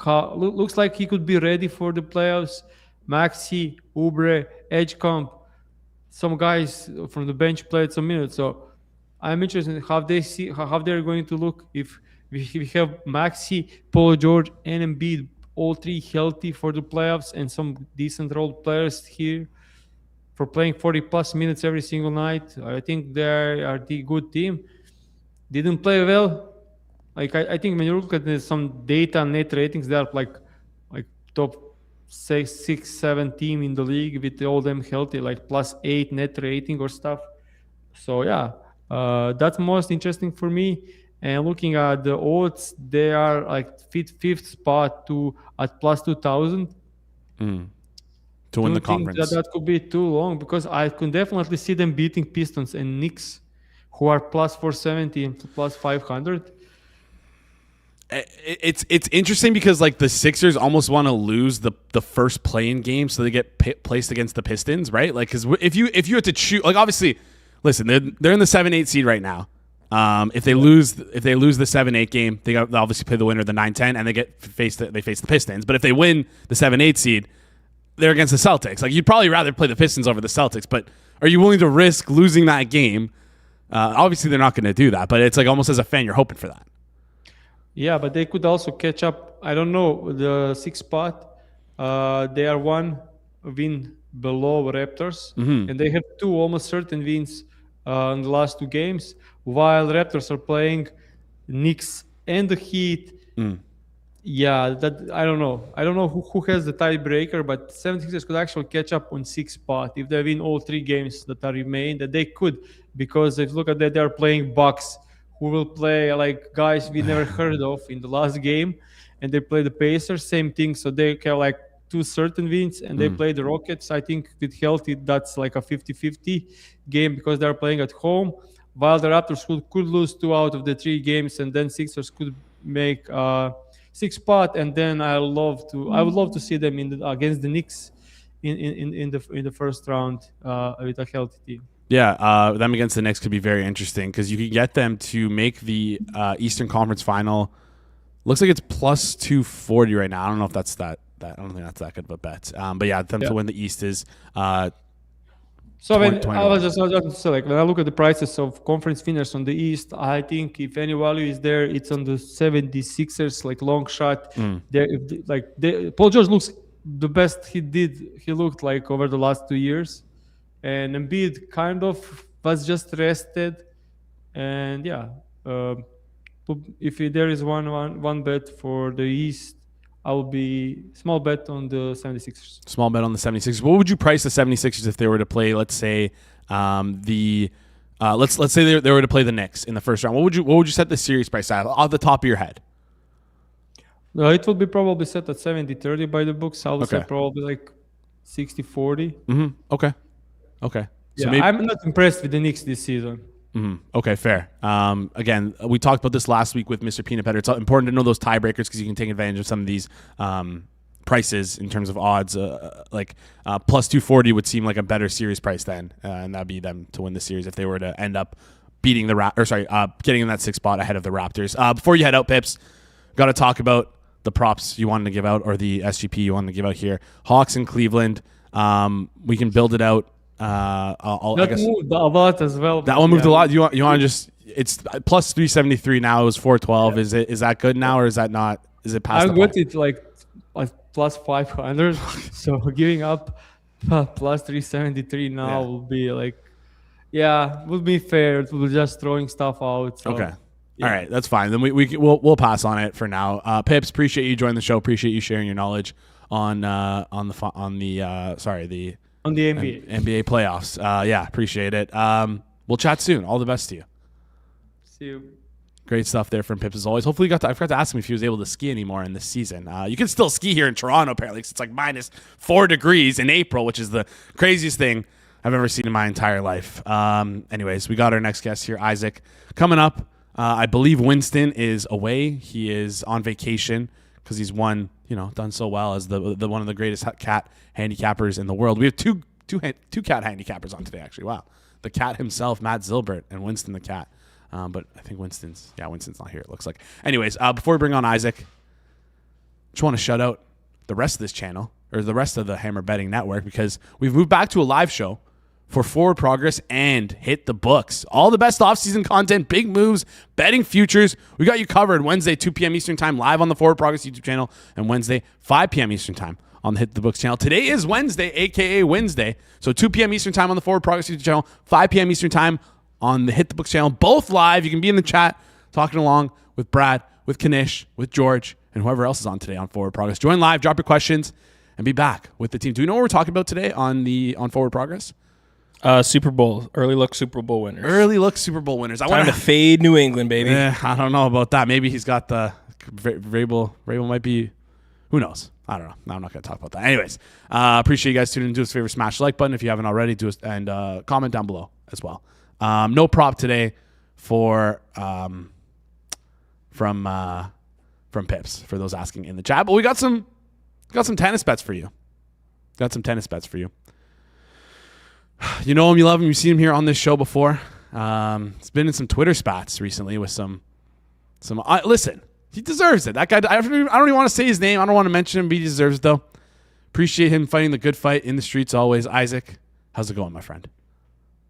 D: like he could be ready for the playoffs. Maxi, Oubre, Edgecomb, some guys from the bench played some minutes. So I'm interested in how they're going to look if we have Maxi, Paul George, and Embiid, all three healthy for the playoffs, and some decent role players here for playing 40 plus minutes every single night. I think they are the good team. Didn't play well. Like I think when you look at some data net ratings, they are like top 6, 7 team in the league with all them healthy, like +8 net rating or stuff. So yeah, that's most interesting for me. And looking at the odds, they are like fifth spot at +2,000.
A: To win the conference.
D: That could be too long because I could definitely see them beating Pistons and Knicks, who are +470 and +500.
A: It's interesting because like the Sixers almost want to lose the first play-in game so they get placed against the Pistons, right? Like because if you had to choose, like obviously, listen, they're in the 7-8 seed right now. If they lose the 7-8 game, they obviously play the winner of the 9-10 and they face the Pistons. But if they win the 7-8 seed, they're against the Celtics. Like you'd probably rather play the Pistons over the Celtics, but are you willing to risk losing that game? Obviously, they're not going to do that, but it's like almost as a fan, you're hoping for that.
D: Yeah, but they could also catch up. I don't know, the 6th spot. They are 1 win below Raptors, and they have 2 almost certain wins in the last 2 games, while Raptors are playing Knicks and the Heat. Yeah, that I don't know. I don't know who has the tiebreaker, but 76ers could actually catch up on 6th spot if they win all 3 games that are remain. That they could, because if you look at that, they are playing Bucks, who will play like guys we never heard of in the last game, and they play the Pacers, same thing. So they have like 2 certain wins, and they play the Rockets. I think with healthy, that's like a 50-50 game because they're playing at home, while the Raptors could lose 2 out of the 3 games, and then Sixers could make 6th spot, and then I would love to see them against the Knicks in the first round with a healthy team.
A: Yeah, them against the Knicks could be very interesting because you could get them to make the Eastern Conference Final. Looks like it's +240 right now. I don't know if that's that. I don't think that's that good of a bet. But yeah, them to win the East is.
D: So when I was just to say, like when I look at the prices of conference winners on the East, I think if any value is there, it's on the 76ers, like long shot. Paul George looks the best he looked like over the last 2 years, and Embiid kind of was just rested, and yeah, if there is one bet for the East, I will be small bet on the 76ers.
A: Small bet on the 76ers. What would you price the 76ers if they were to play, let's say, let's say they were to play the Knicks in the first round? What would you set the series price at off the top of your head?
D: It will be probably set at 70-30 by the books. I would say probably like 60-40.
A: Okay.
D: So yeah, I'm not impressed with the Knicks this season.
A: Okay, fair. Again, we talked about this last week with Mr. Peanut Butter. It's important to know those tiebreakers because you can take advantage of some of these prices in terms of odds. Like +240 would seem like a better series price then, and that'd be them to win the series if they were to end up beating the getting in that 6th spot ahead of the Raptors. Before you head out, Pips, got to talk about the props you wanted to give out or the SGP you wanted to give out here. Hawks in Cleveland. We can build it out.
D: That moved a lot as well.
A: That one moved a lot. You want to just? It's +373 now. It was 412. Yeah. Is that good now or is that not? Is it past?
D: I got it like +500. So giving up +373 now will be like, would be fair. It will be just throwing stuff out. So.
A: Okay. All right, that's fine. Then we'll pass on it for now. Pips, appreciate you joining the show. Appreciate you sharing your knowledge on the
D: NBA.
A: NBA playoffs. Yeah, appreciate it. We'll chat soon. All the best to you.
D: See you.
A: Great stuff there from Pips as always. Hopefully, I forgot to ask him if he was able to ski anymore in this season. You can still ski here in Toronto apparently, 'cause it's like -4 degrees in April, which is the craziest thing I've ever seen in my entire life. Anyways, we got our next guest here, Isaac, coming up. I believe Winston is away. He is on vacation because he's done so well as the one of the greatest cat handicappers in the world. We have two cat handicappers on today, actually. Wow. The cat himself, Matt Zylbert, and Winston the cat. But I think Winston's not here, it looks like. Anyways, before we bring on Isaac, just want to shout out the rest of this channel, or the rest of the Hammer Betting Network, because we've moved back to a live show for Forward Progress and Hit the Books. All the best offseason content, big moves, betting futures. We got you covered Wednesday, 2 p.m. Eastern Time, live on the Forward Progress YouTube channel, and Wednesday, 5 p.m. Eastern Time on the Hit the Books channel. Today is Wednesday, a.k.a. Winsday. So 2 p.m. Eastern Time on the Forward Progress YouTube channel, 5 p.m. Eastern Time on the Hit the Books channel. Both live. You can be in the chat talking along with Brad, with Kanish, with George, and whoever else is on today on Forward Progress. Join live, drop your questions, and be back with the team. Do we know what we're talking about today on Forward Progress?
C: Super Bowl, early look Super Bowl winners.
A: Early look Super Bowl winners.
C: Time to fade New England, baby.
A: I don't know about that. Maybe he's got the Vrabel might be. Who knows? I don't know. No, I'm not going to talk about that. Anyways, appreciate you guys tuning in. Do us a favor, smash the like button if you haven't already. Do us and comment down below as well. No prop today for from Pips for those asking in the chat, but we got some tennis bets for you. You know him, you love him. You've seen him here on this show before. He's been in some Twitter spats recently with some. Listen, he deserves it. That guy. I don't even want to say his name. I don't want to mention him, but he deserves it though. Appreciate him fighting the good fight in the streets always. Isaac, how's it going, my friend?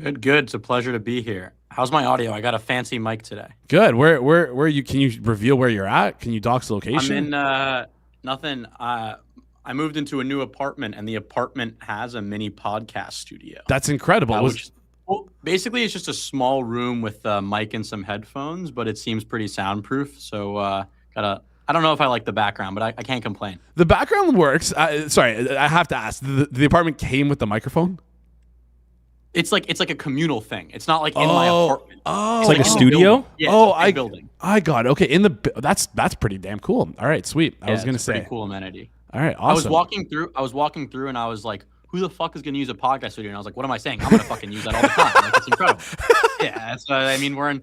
E: Good. It's a pleasure to be here. How's my audio? I got a fancy mic today.
A: Good. Where are you? Can you reveal where you're at? Can you dox the location?
E: I'm in nothing. I moved into a new apartment, and the apartment has a mini podcast studio.
A: That's incredible.
E: Basically, it's just a small room with a mic and some headphones, but it seems pretty soundproof. So I don't know if I like the background, but I can't complain.
A: The background works. Sorry, I have to ask. The apartment came with the microphone?
E: It's like a communal thing. It's not like in my apartment.
A: Oh,
C: it's like a studio.
E: Yeah, building.
A: I got it. Okay, that's pretty damn cool. All right, sweet. I was gonna say
E: pretty cool amenity.
A: All right, awesome.
E: I was walking through, and I was like, "Who the fuck is gonna use a podcast studio?" And I was like, "What am I saying? I'm gonna fucking use that all the time. Like, it's incredible." Yeah, that's I mean, we're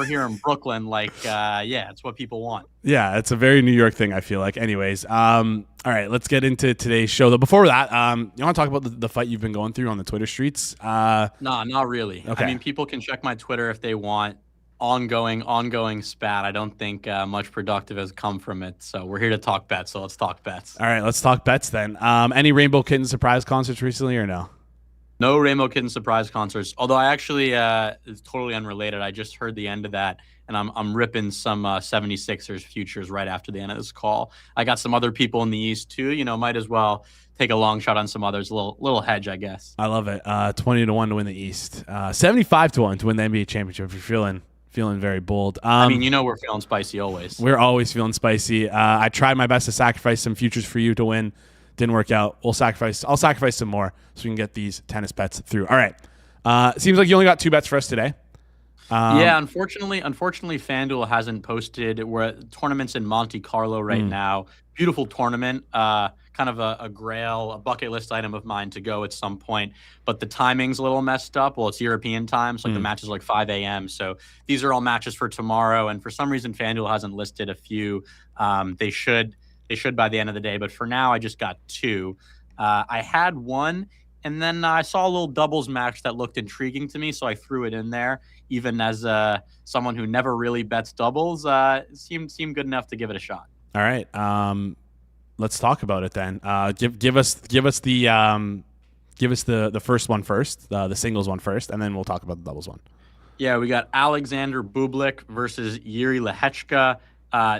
E: here in Brooklyn. Like, it's what people want.
A: Yeah, it's a very New York thing, I feel like. Anyways, all right, let's get into today's show. Though before that, you want to talk about the fight you've been going through on the Twitter streets?
E: Nah, not really.
A: Okay.
E: I mean, people can check my Twitter if they want. Ongoing spat. I don't think much productive has come from it. So we're here to talk bets. So let's talk bets.
A: All right, let's talk bets then. Any Rainbow Kitten surprise concerts recently or no?
E: No Rainbow Kitten surprise concerts. Although I actually, it's totally unrelated. I just heard the end of that, and I'm ripping some 76ers futures right after the end of this call. I got some other people in the East too. Might as well take a long shot on some others. A little hedge, I guess.
A: I love it. 20-1 to win the East. 75-1 to win the NBA championship. If you're feeling very bold.
E: I mean, we're feeling spicy always.
A: We're always feeling spicy. I tried my best to sacrifice some futures for you to win. Didn't work out. I'll sacrifice some more so we can get these tennis bets through. All right. Seems like you only got 2 bets for us today.
E: Yeah, unfortunately, FanDuel hasn't posted. We're at tournaments in Monte-Carlo right now. Beautiful tournament. Kind of a grail, a bucket list item of mine to go at some point. But the timing's a little messed up. Well, it's European time, so the match is like 5 a.m. So these are all matches for tomorrow. And for some reason, FanDuel hasn't listed a few. They should by the end of the day. But for now, I just got 2. I had one, and then I saw a little doubles match that looked intriguing to me, so I threw it in there. Even as someone who never really bets doubles, seemed good enough to give it a shot.
A: All right. Let's talk about it then. Give us the first one first, the singles one first, and then we'll talk about the doubles one.
E: Yeah, we got Alexander Bublik versus Yuri Lehechka.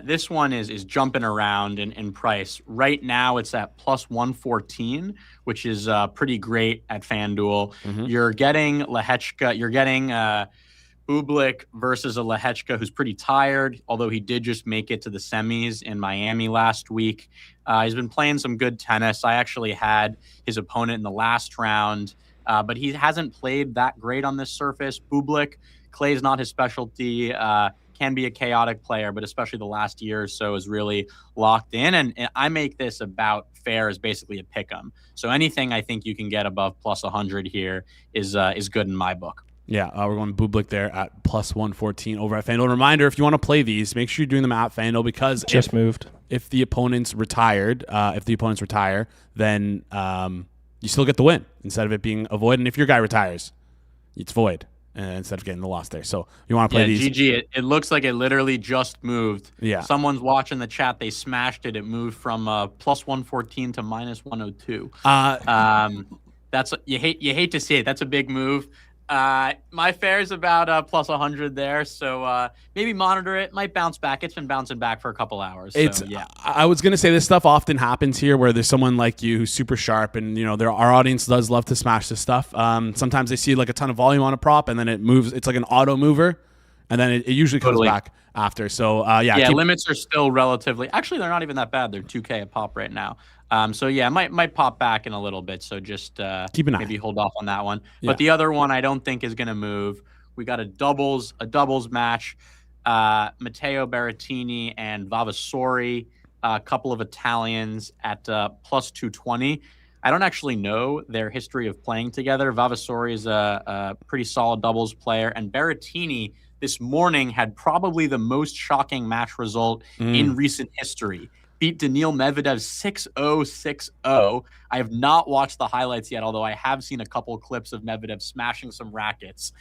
E: This one is jumping around in price. Right now, it's at plus 114, which is pretty great at FanDuel. You're getting Lehechka. You're getting Bublik versus a Lehechka who's pretty tired, although he did just make it to the semis in Miami last week. He's been playing some good tennis. I actually had his opponent in the last round, but he hasn't played that great on this surface. Bublik, clay's not his specialty. Can be a chaotic player, but especially the last year or so is really locked in. And I make this about fair as basically a pick 'em. So anything I think you can get above plus 100 here is good in my book.
A: Yeah, we're going Bublik there at plus 114 over at FanDuel. Reminder, if you want to play these, make sure you're doing them at FanDuel because if the opponent's retired, then you still get the win instead of it being a void. And if your guy retires, it's void instead of getting the loss there. So you want to play these.
E: GG, it looks like it literally just moved.
A: Yeah.
E: Someone's watching the chat. They smashed it. It moved from plus 114 to minus 102. That's you hate to see it. That's a big move. My fair is about plus 100 there, so maybe monitor it. Might bounce back. It's been bouncing back for a couple hours. So, yeah.
A: I was gonna say this stuff often happens here, where there's someone like you who's super sharp, and our audience does love to smash this stuff. Sometimes they see like a ton of volume on a prop, and then it moves. It's like an auto mover, and then it usually comes back after. So
E: limits are still relatively. Actually, they're not even that bad. They're 2K a pop right now. So yeah, might pop back in a little bit. So just
A: keep an eye.
E: Maybe hold off on that one. Yeah. But the other one I don't think is going to move. We got a doubles match. Matteo Berrettini and Vavasori, a couple of Italians at plus 220. I don't actually know their history of playing together. Vavasori is a pretty solid doubles player, and Berrettini this morning had probably the most shocking match result in recent history. Beat Daniil Medvedev 6-0, 6-0. I have not watched the highlights yet, although I have seen a couple of clips of Medvedev smashing some rackets.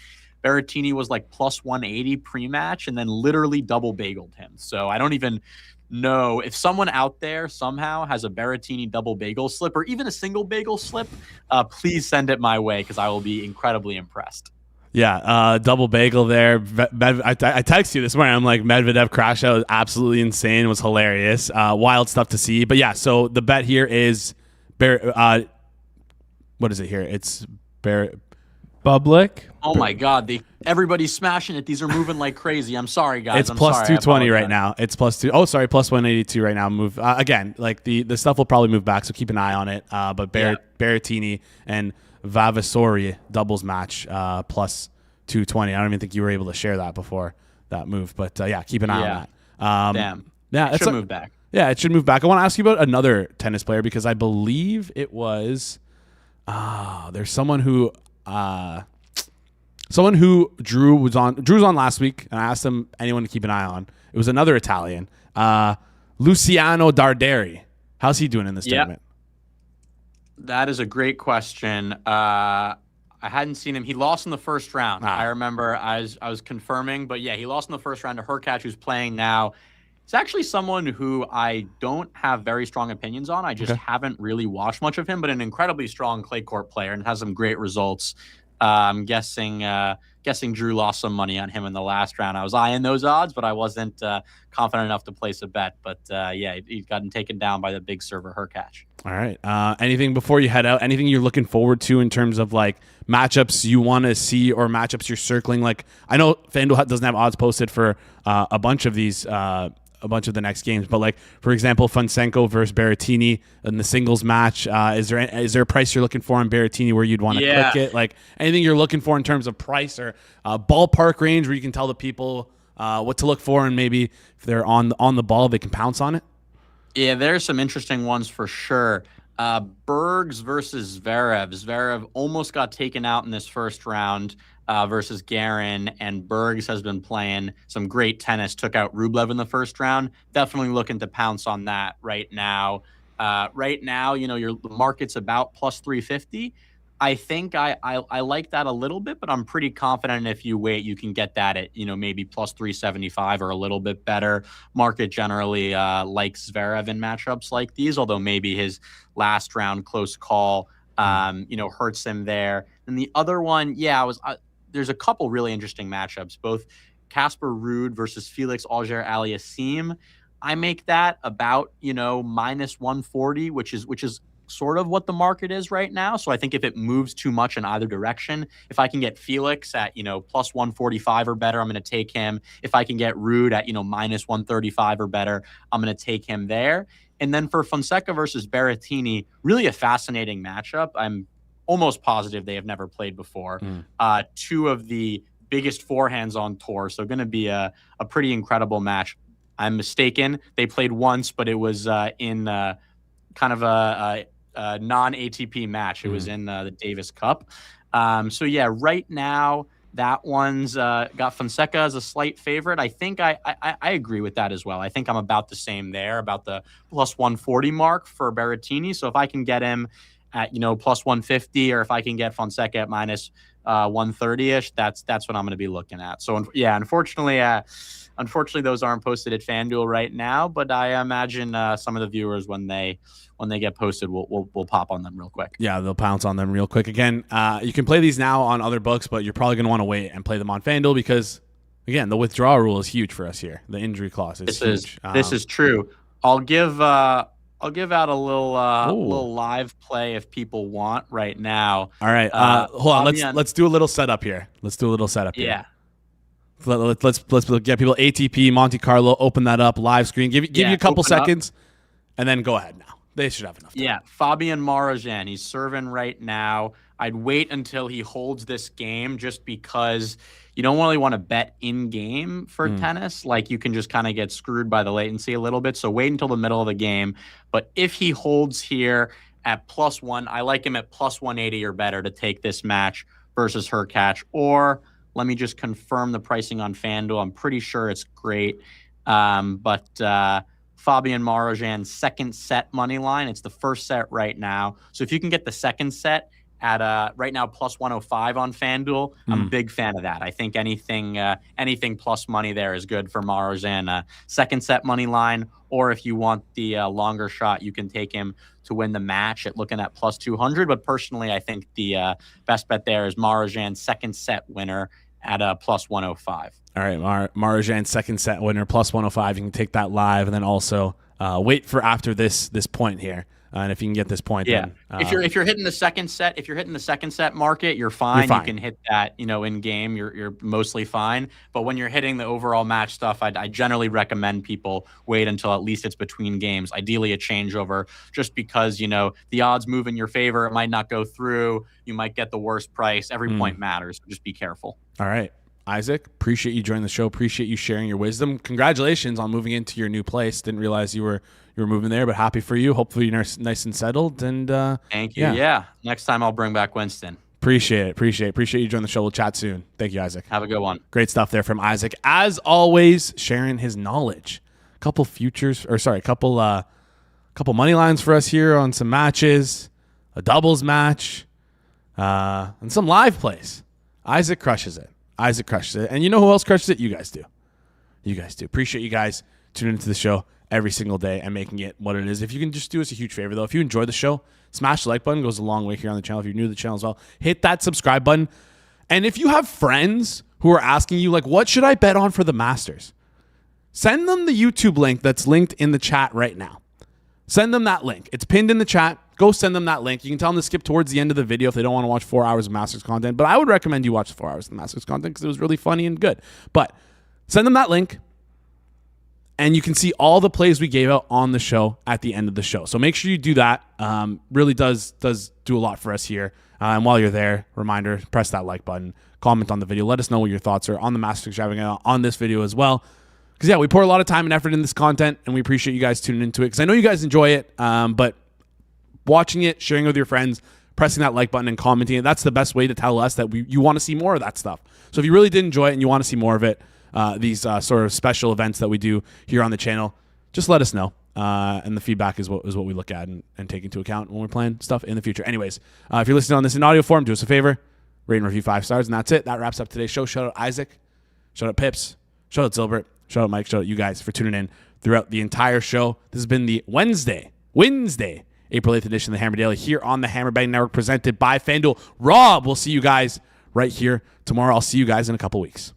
E: Berrettini was like plus 180 pre-match and then literally double bageled him. So I don't even know if someone out there somehow has a Berrettini double bagel slip or even a single bagel slip, please send it my way because I will be incredibly impressed.
A: Yeah, double bagel there. I texted you this morning. I'm like, Medvedev crash out was absolutely insane. It was hilarious. Wild stuff to see. But yeah, so the bet here is what is it here? It's
C: Bublik.
E: Oh my God! Everybody's smashing it. These are moving like crazy. I'm sorry, guys.
A: It's plus 220 right now. It's plus 182 right now. Move again. Like the stuff will probably move back, so keep an eye on it. But Berrettini and Vavasori doubles match plus 220. I don't even think you were able to share that before that move, but keep an eye on that.
E: Damn.
A: Yeah,
E: it should move back.
A: Yeah, it should move back. I want to ask you about another tennis player because I believe it was there's someone who Drew was on last week, and I asked him anyone to keep an eye on. It was another Italian, Luciano Darderi. How's he doing in this tournament?
E: That is a great question. I hadn't seen him. He lost in the first round. I remember I was confirming, but yeah, he lost in the first round to Hurkacz, who's playing now. It's actually someone who I don't have very strong opinions on. I just haven't really watched much of him, but an incredibly strong clay court player and has some great results. I'm guessing Drew lost some money on him in the last round. I was eyeing those odds, but I wasn't confident enough to place a bet. But he's gotten taken down by the big server Hurkacz.
A: All right. Anything before you head out? Anything you're looking forward to in terms of like matchups you want to see or matchups you're circling? Like I know FanDuel doesn't have odds posted for a bunch of these. A bunch of the next games, but like for example, Fonseca versus Berrettini in the singles match. Is there a price you're looking for on Berrettini where you'd want to click it? Like anything you're looking for in terms of price or ballpark range where you can tell the people what to look for, and maybe if they're on the ball, they can pounce on it.
E: Yeah, there's some interesting ones for sure. Bergs versus Zverev. Zverev almost got taken out in this first round. Versus Garin, and Bergs has been playing some great tennis, took out Rublev in the first round. Definitely looking to pounce on that right now. Your market's about plus 350. I think I like that a little bit, but I'm pretty confident if you wait, you can get that at, maybe plus 375 or a little bit better. Market generally likes Zverev in matchups like these, although maybe his last round close call, hurts him there. And the other one, there's a couple really interesting matchups, both Casper Ruud versus Felix Auger-Aliassime. I make that about, minus 140, which is sort of what the market is right now. So I think if it moves too much in either direction, if I can get Felix at, plus 145 or better, I'm going to take him. If I can get Rude at, minus 135 or better, I'm going to take him there. And then for Fonseca versus Berrettini, really a fascinating matchup. I'm almost positive they have never played before. Two of the biggest forehands on tour. So going to be a pretty incredible match. I'm mistaken. They played once, but it was in kind of a non-ATP match. It was in the Davis Cup. So yeah, right now that one's got Fonseca as a slight favorite. I think I agree with that as well. I think I'm about the same there, about the plus 140 mark for Berrettini. So if I can get him at plus 150, or if I can get Fonseca at minus 130ish, that's what I'm going to be looking at. So yeah, unfortunately those aren't posted at FanDuel right now, but I imagine some of the viewers when they get posted we'll pop on them real quick.
A: Yeah, they'll pounce on them real quick. Again, you can play these now on other books, but you're probably going to want to wait and play them on FanDuel because again, the withdrawal rule is huge for us here. The injury clause is huge.
E: This is true. I'll give out a little live play if people want right now.
A: All right. Hold on. Let's do a little setup here.
E: Yeah.
A: Let's get people ATP, Monte-Carlo, open that up, live screen. Give you a couple seconds, and then go ahead now. They should have enough time.
E: Yeah, Fabian Marozsan, he's serving right now. I'd wait until he holds this game just because you don't really want to bet in-game for tennis. Like, you can just kind of get screwed by the latency a little bit. So wait until the middle of the game. But if he holds here at +1, I like him at plus 180 or better to take this match versus Hurkacz. Or let me just confirm the pricing on FanDuel. I'm pretty sure it's great. But Fabian Marozsan second set money line. It's the first set right now. So if you can get the second set at right now plus 105 on FanDuel, I'm a big fan of that. I think anything plus money there is good for Marozsan. Second set money line, or if you want the longer shot, you can take him to win the match at looking at plus 200. But personally, I think the best bet there is Marozsan second set winner at plus 105.
A: All right, Marozsan second set winner plus 105. You can take that live, and then also wait for after this point here. And if you can get this point,
E: yeah.
A: Then,
E: if you're hitting the second set, market, you're fine. You can hit that, in game. You're mostly fine. But when you're hitting the overall match stuff, I generally recommend people wait until at least it's between games. Ideally, a changeover, just because the odds move in your favor. It might not go through. You might get the worst price. Every point matters. So just be careful.
A: All right, Isaac, appreciate you joining the show. Appreciate you sharing your wisdom. Congratulations on moving into your new place. Didn't realize you were moving there, but happy for you. Hopefully you're nice and settled. And
E: thank you. Yeah. Next time I'll bring back Winston.
A: Appreciate you joining the show. We'll chat soon. Thank you, Isaac.
E: Have a good one.
A: Great stuff there from Isaac. As always, sharing his knowledge. Couple money lines for us here on some matches, a doubles match, and some live plays. Isaac crushes it. And you know who else crushes it? You guys do. Appreciate you guys tuning into the show every single day and making it what it is. If you can just do us a huge favor, though, if you enjoy the show, smash the like button. Goes a long way here on the channel. If you're new to the channel as well, hit that subscribe button. And if you have friends who are asking you, like, what should I bet on for the Masters? Send them the YouTube link that's linked in the chat right now. Send them that link. It's pinned in the chat. Go send them that link. You can tell them to skip towards the end of the video if they don't want to watch 4 hours of Masters content. But I would recommend you watch the 4 hours of Masters content because it was really funny and good. But send them that link, and you can see all the plays we gave out on the show at the end of the show. So make sure you do that. Really does do a lot for us here. And while you're there, reminder, press that like button, comment on the video. Let us know what your thoughts are on the Masters Extravaganza on this video as well. Because, yeah, we pour a lot of time and effort in this content, and we appreciate you guys tuning into it. Because I know you guys enjoy it, but watching it, sharing it with your friends, pressing that like button and commenting it, that's the best way to tell us that you want to see more of that stuff. So if you really did enjoy it and you want to see more of it, these sort of special events that we do here on the channel, just let us know. And the feedback is what we look at and take into account when we're playing stuff in the future. Anyways, if you're listening on this in audio form, do us a favor, rate and review 5 stars, and that's it. That wraps up today's show. Shout out Isaac, shout out Pips, shout out Zylbert, shout out Mike, shout out you guys for tuning in throughout the entire show. This has been the Winsday, April 8th edition of the Hammer Daily here on the Hammer Betting Network, presented by FanDuel. Rob, we'll see you guys right here tomorrow. I'll see you guys in a couple weeks.